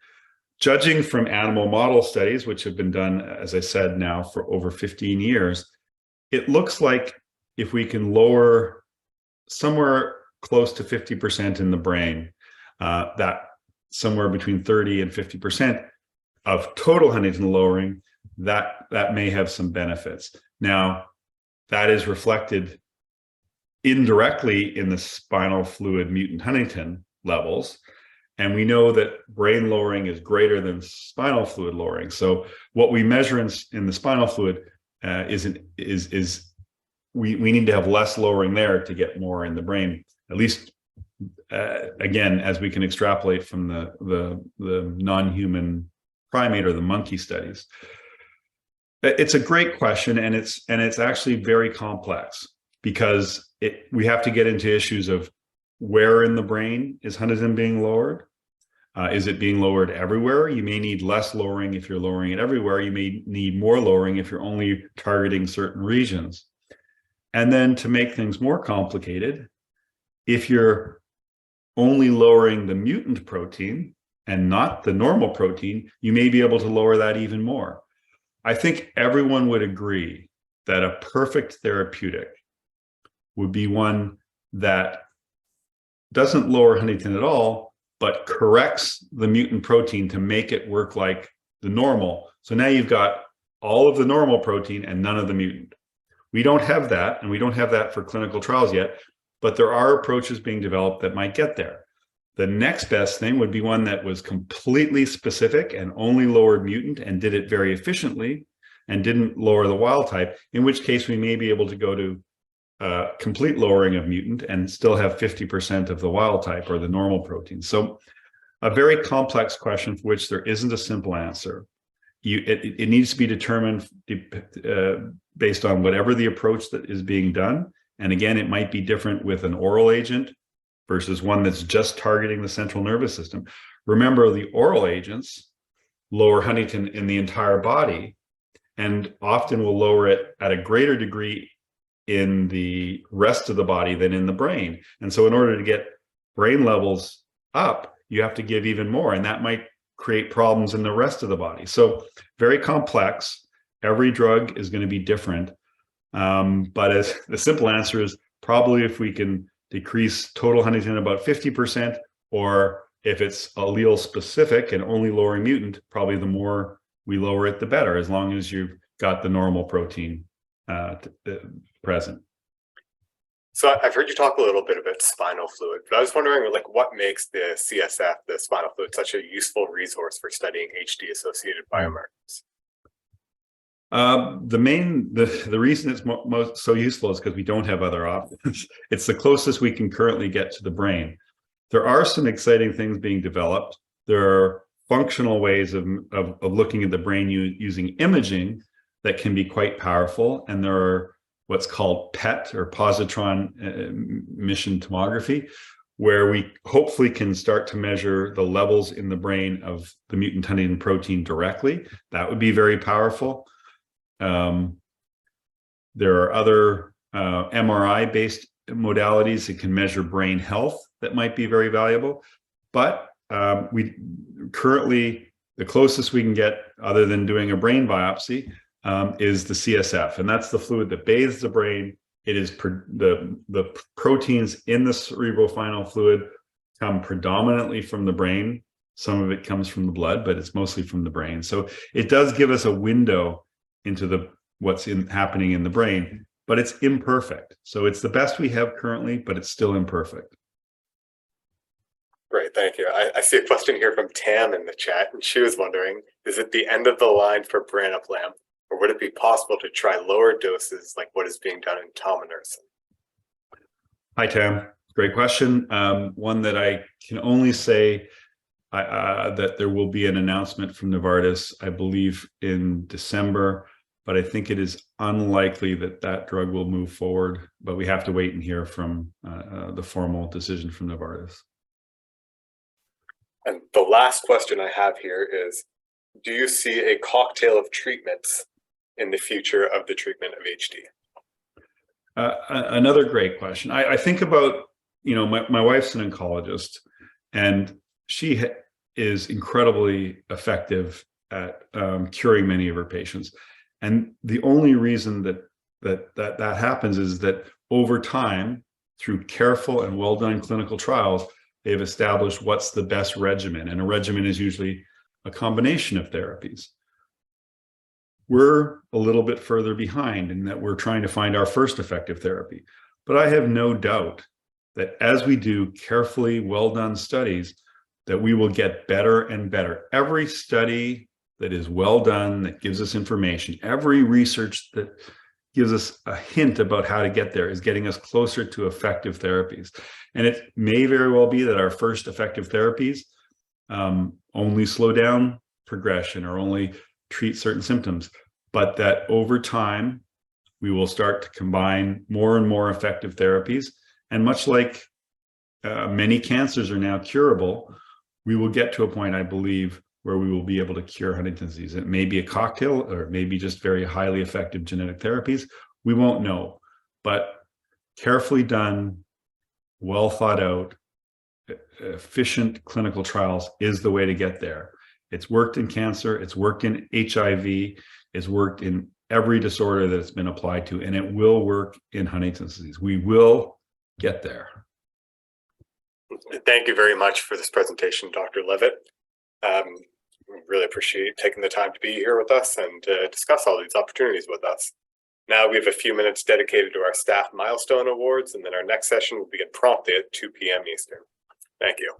Judging from animal model studies, which have been done, as I said, now for over 15 years, it looks like if we can lower somewhere close to 50% in the brain, that somewhere between 30 and 50% of total Huntington lowering, that may have some benefits. Now, that is reflected indirectly in the spinal fluid mutant Huntington levels. And we know that brain lowering is greater than spinal fluid lowering. So what we measure in the spinal fluid is we need to have less lowering there to get more in the brain, at least again, as we can extrapolate from the non-human primate or the monkey studies. It's a great question, and it's actually very complex because we have to get into issues of where in the brain is Huntington being lowered. Is it being lowered everywhere? You may need less lowering if you're lowering it everywhere. You may need more lowering if you're only targeting certain regions. And then to make things more complicated, if you're only lowering the mutant protein and not the normal protein, you may be able to lower that even more. I think everyone would agree that a perfect therapeutic would be one that doesn't lower Huntington at all, but corrects the mutant protein to make it work like the normal. So now you've got all of the normal protein and none of the mutant. We don't have that, and we don't have that for clinical trials yet, but there are approaches being developed that might get there. The next best thing would be one that was completely specific and only lowered mutant and did it very efficiently and didn't lower the wild type, in which case we may be able to go to complete lowering of mutant and still have 50% of the wild type or the normal protein. So a very complex question for which there isn't a simple answer. It needs to be determined based on whatever the approach that is being done. And again, it might be different with an oral agent versus one that's just targeting the central nervous system. Remember, the oral agents lower Huntington in the entire body and often will lower it at a greater degree in the rest of the body than in the brain. And so in order to get brain levels up, you have to give even more, and that might create problems in the rest of the body. So very complex. Every drug is going to be different. But as the simple answer is probably if we can decrease total Huntington about 50%, or if it's allele specific and only lowering mutant, probably the more we lower it, the better, as long as you've got the normal protein present. So I've heard you talk a little bit about spinal fluid, but I was wondering, like, what makes the CSF, the spinal fluid, such a useful resource for studying HD-associated biomarkers? The reason it's most so useful is because we don't have other options. It's the closest we can currently get to the brain. There are some exciting things being developed. There are functional ways of looking at the brain using imaging that can be quite powerful. And there are what's called PET, or positron emission tomography, where we hopefully can start to measure the levels in the brain of the mutant Huntington protein directly. That would be very powerful. There are other MRI-based modalities that can measure brain health that might be very valuable. But we currently, the closest we can get, other than doing a brain biopsy, is the CSF, and that's the fluid that bathes the brain. It is the proteins in the cerebrospinal fluid come predominantly from the brain. Some of it comes from the blood, but it's mostly from the brain. So it does give us a window into what's happening in the brain, but it's imperfect. So it's the best we have currently, but it's still imperfect. Great, thank you. I see a question here from Tam in the chat, and she was wondering, is it the end of the line for branaplam, or would it be possible to try lower doses like what is being done in tominersen? Hi, Tam. Great question. One that I can only say that there will be an announcement from Novartis, I believe, in December, but I think it is unlikely that that drug will move forward. But we have to wait and hear from the formal decision from Novartis. And the last question I have here is, do you see a cocktail of treatments in the future of the treatment of HD? Another great question. I think about, my wife's an oncologist, and she is incredibly effective at curing many of her patients. And the only reason that happens is that over time, through careful and well-done clinical trials, they've established what's the best regimen. And a regimen is usually a combination of therapies. We're a little bit further behind in that we're trying to find our first effective therapy. But I have no doubt that as we do carefully well-done studies, that we will get better and better. Every study that is well done, that gives us information, every research that gives us a hint about how to get there is getting us closer to effective therapies. And it may very well be that our first effective therapies only slow down progression or only treat certain symptoms, but that over time, we will start to combine more and more effective therapies. And much like many cancers are now curable, we will get to a point, I believe, where we will be able to cure Huntington's disease. It may be a cocktail, or it may be just very highly effective genetic therapies. We won't know, but carefully done, well thought out, efficient clinical trials is the way to get there. It's worked in cancer, it's worked in HIV, it's worked in every disorder that it's been applied to, and it will work in Huntington's disease. We will get there. Thank you very much for this presentation, Dr. Levitt. Really appreciate taking the time to be here with us and discuss all these opportunities with us. Now we have a few minutes dedicated to our staff milestone awards, and then our next session will begin promptly at 2 p.m. Eastern. Thank you.